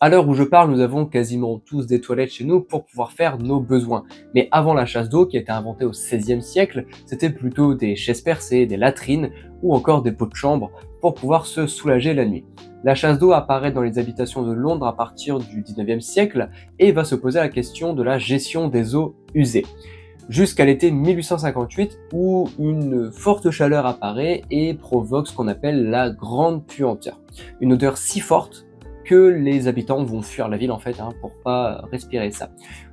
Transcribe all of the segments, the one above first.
À l'heure où je parle, nous avons quasiment tous des toilettes chez nous pour pouvoir faire nos besoins. Mais avant la chasse d'eau, qui a été inventée au XVIe siècle, c'était plutôt des chaises percées, des latrines ou encore des pots de chambre pour pouvoir se soulager la nuit. La chasse d'eau apparaît dans les habitations de Londres à partir du XIXe siècle et va se poser la question de la gestion des eaux usées. Jusqu'à l'été 1858 où une forte chaleur apparaît et provoque ce qu'on appelle la grande puanteur. Une odeur si forte que les habitants vont fuir la ville en fait pour pas respirer ça.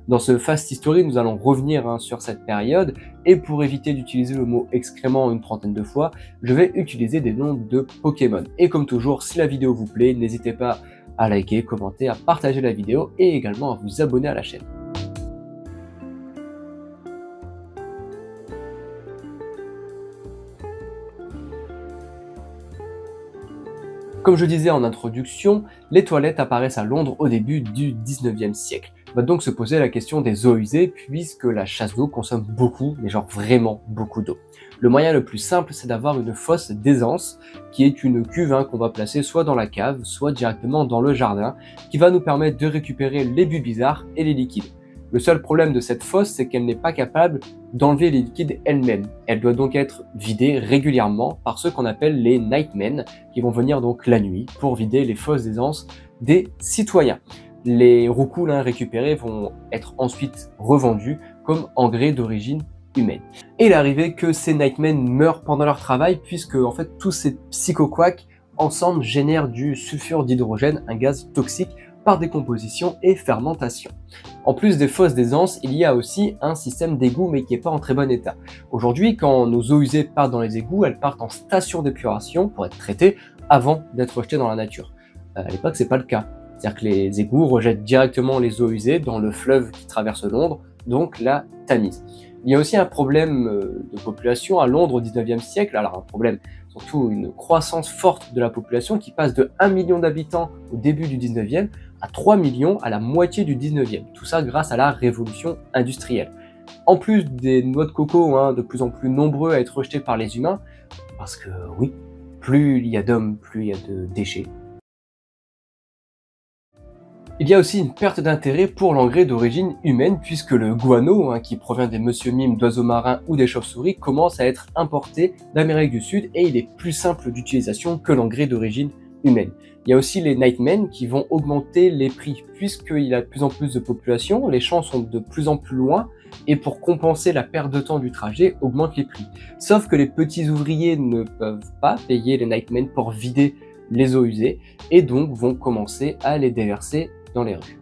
Dans ce Fast History, nous allons revenir sur cette période et pour éviter d'utiliser le mot excrément une trentaine de fois, je vais utiliser des noms de Pokémon. Et comme toujours, si la vidéo vous plaît, n'hésitez pas à liker, commenter, à partager la vidéo et également à vous abonner à la chaîne. Comme je disais en introduction, les toilettes apparaissent à Londres au début du 19e siècle. On va donc se poser la question des eaux usées puisque la chasse d'eau consomme beaucoup, mais genre vraiment beaucoup d'eau. Le moyen le plus simple, c'est d'avoir une fosse d'aisance qui est une cuve qu'on va placer soit dans la cave, soit directement dans le jardin, qui va nous permettre de récupérer les bulles bizarres et les liquides. Le seul problème de cette fosse, c'est qu'elle n'est pas capable d'enlever les liquides elle-même. Elle doit donc être vidée régulièrement par ceux qu'on appelle les nightmen, qui vont venir donc la nuit pour vider les fosses d'aisance des citoyens. Les roucoules récupérés vont être ensuite revendus comme engrais d'origine humaine. Et il est arrivé que ces nightmen meurent pendant leur travail puisque en fait tous ces psychoquacks ensemble génèrent du sulfure d'hydrogène, un gaz toxique par décomposition et fermentation. En plus des fosses d'aisance, il y a aussi un système d'égout mais qui n'est pas en très bon état. Aujourd'hui, quand nos eaux usées partent dans les égouts, elles partent en station d'épuration pour être traitées avant d'être rejetées dans la nature. À l'époque, c'est pas le cas. C'est-à-dire que les égouts rejettent directement les eaux usées dans le fleuve qui traverse Londres, donc la Tamise. Il y a aussi un problème de population à Londres au 19e siècle, alors un problème, surtout une croissance forte de la population qui passe de 1 million d'habitants au début du 19e à 3 millions à la moitié du 19e. Tout ça grâce à la révolution industrielle. En plus des noix de coco de plus en plus nombreux à être rejetés par les humains, parce que oui, plus il y a d'hommes, plus il y a de déchets. Il y a aussi une perte d'intérêt pour l'engrais d'origine humaine puisque le guano, qui provient des monsieur mimes d'oiseaux marins ou des chauves-souris, commence à être importé d'Amérique du Sud et il est plus simple d'utilisation que l'engrais d'origine humaine. Il y a aussi les nightmen qui vont augmenter les prix puisqu'il y a de plus en plus de population, les champs sont de plus en plus loin et pour compenser la perte de temps du trajet, augmente les prix. Sauf que les petits ouvriers ne peuvent pas payer les nightmen pour vider les eaux usées et donc vont commencer à les déverser dans les rues.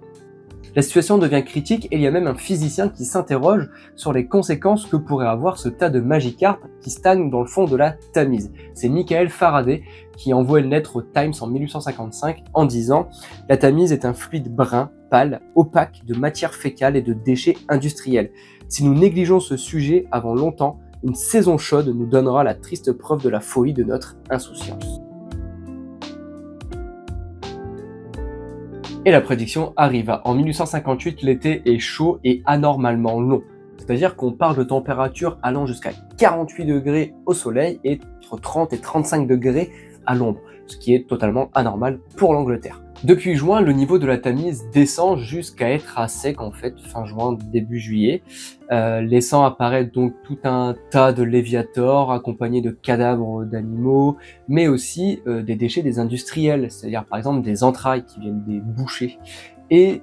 La situation devient critique et il y a même un physicien qui s'interroge sur les conséquences que pourrait avoir ce tas de Magikarp qui stagne dans le fond de la Tamise. C'est Michael Faraday qui envoie une lettre au Times en 1855 en disant « La Tamise est un fluide brun, pâle, opaque de matière fécale et de déchets industriels. Si nous négligeons ce sujet avant longtemps, une saison chaude nous donnera la triste preuve de la folie de notre insouciance. » Et la prédiction arriva. En 1858, l'été est chaud et anormalement long. C'est-à-dire qu'on parle de températures allant jusqu'à 48 degrés au soleil et entre 30 et 35 degrés à l'ombre, ce qui est totalement anormal pour l'Angleterre. Depuis juin, le niveau de la Tamise descend jusqu'à être à sec en fait, fin juin, début juillet, laissant apparaître donc tout un tas de léviators accompagnés de cadavres d'animaux, mais aussi des déchets des industriels, c'est-à-dire par exemple des entrailles qui viennent des bouchers. Et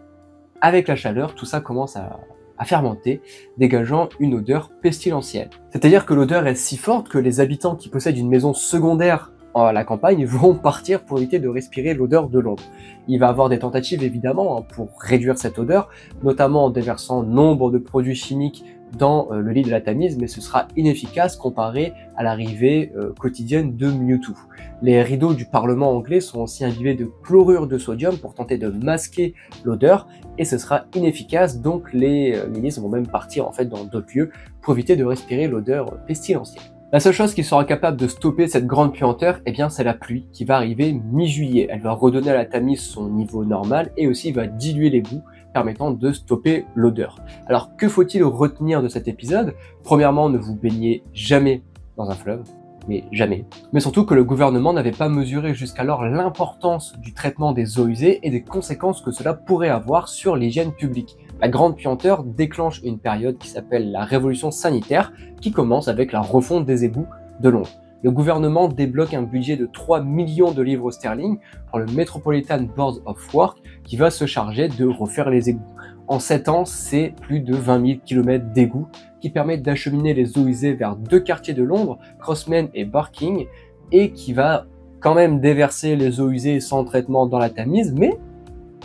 avec la chaleur, tout ça commence à fermenter, dégageant une odeur pestilentielle. C'est-à-dire que l'odeur est si forte que les habitants qui possèdent une maison secondaire à la campagne vont partir pour éviter de respirer l'odeur de Londres. Il va y avoir des tentatives évidemment pour réduire cette odeur, notamment en déversant nombre de produits chimiques dans le lit de la Tamise, mais ce sera inefficace comparé à l'arrivée quotidienne de Mewtwo. Les rideaux du Parlement anglais sont aussi imbibés de chlorure de sodium pour tenter de masquer l'odeur, et ce sera inefficace, donc les ministres vont même partir en fait dans d'autres lieux pour éviter de respirer l'odeur pestilentielle. La seule chose qui sera capable de stopper cette grande puanteur, c'est la pluie qui va arriver mi-juillet. Elle va redonner à la Tamise son niveau normal et aussi va diluer les boues, permettant de stopper l'odeur. Alors que faut-il retenir de cet épisode? Premièrement, ne vous baignez jamais dans un fleuve. mais jamais. Mais surtout que le gouvernement n'avait pas mesuré jusqu'alors l'importance du traitement des eaux usées et des conséquences que cela pourrait avoir sur l'hygiène publique. La Grande Puanteur déclenche une période qui s'appelle la Révolution sanitaire, qui commence avec la refonte des égouts de Londres. Le gouvernement débloque un budget de 3 millions de livres sterling pour le Metropolitan Board of Works qui va se charger de refaire les égouts. En 7 ans, c'est plus de 20 000 km d'égouts qui permettent d'acheminer les eaux usées vers 2 quartiers de Londres, Crossman et Barking, et qui va quand même déverser les eaux usées sans traitement dans la Tamise, mais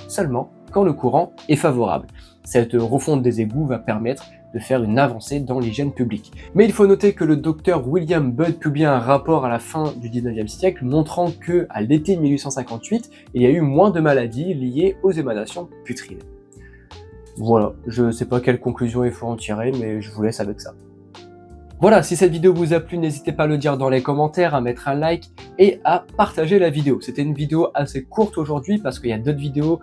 seulement quand le courant est favorable. Cette refonte des égouts va permettre de faire une avancée dans l'hygiène publique. Mais il faut noter que le docteur William Budd publie un rapport à la fin du 19e siècle montrant que, à l'été 1858, il y a eu moins de maladies liées aux émanations putrides. Voilà, je ne sais pas quelle conclusion il faut en tirer, mais je vous laisse avec ça. Voilà, si cette vidéo vous a plu, n'hésitez pas à le dire dans les commentaires, à mettre un like et à partager la vidéo. C'était une vidéo assez courte aujourd'hui parce qu'il y a d'autres vidéos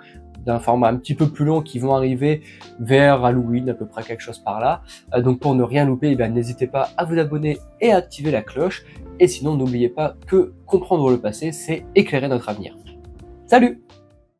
d'un format un petit peu plus long qui vont arriver vers Halloween, à peu près quelque chose par là. Donc pour ne rien louper, n'hésitez pas à vous abonner et à activer la cloche. Et sinon, n'oubliez pas que comprendre le passé, c'est éclairer notre avenir. Salut!